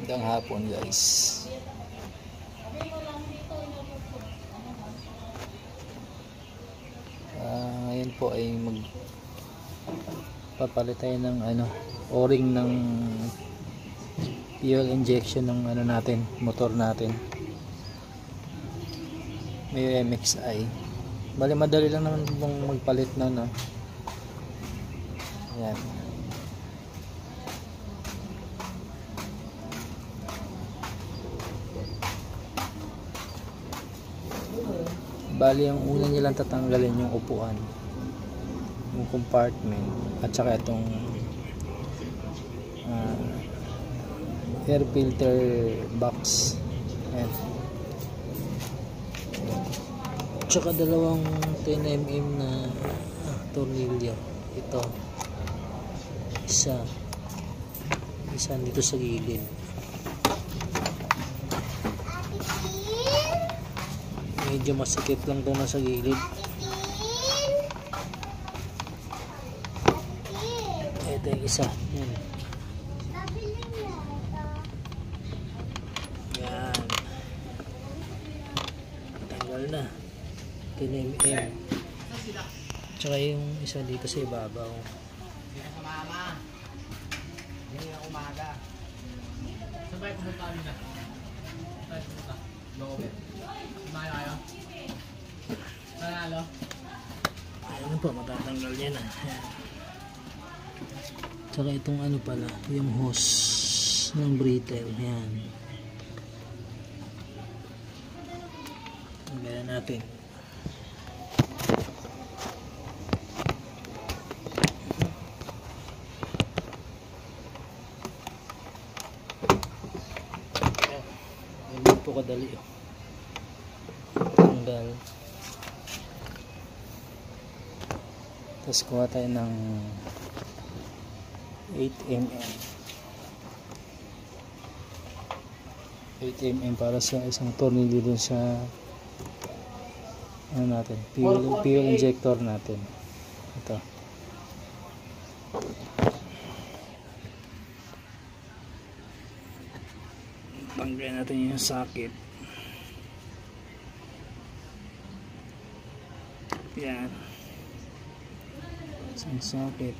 Magandang hapon guys. Ngayon po ay magpapalit tayo ng o-ring ng fuel injection ng natin, motor natin. May MXI. Bali madali lang naman pong magpalit na Ayan. Bali ang una nilang tatanggalin yung upuan, yung compartment, at saka itong air filter box. Ayan. Tsaka dalawang 10mm na tornilyo. Ito isa dito sa gilid. Medyo masikip lang ito na sa gilid. Ito yung isa. Yan. Yan. Tanggal na. 10mm. Tsaka yung isa dito sa ibabaw. Hindi na sa mama. Hindi na umaga. Saan ba yung pumunta kami na? Saan yung pumunta? Loob. Kumain kayo? Nanalo? Ayan po, matatanggal yan na. Tsaka itong pala, yung hose ng breather. Yan. Tanggalan natin. Hindi po kadali. Tanggal. Tapos kuha tayo ng 8mm. 8mm para sa isang tornilyo dun sa natin, fuel injector natin. Ito. Tanggalin natin yung socket. Yan. Isang socket.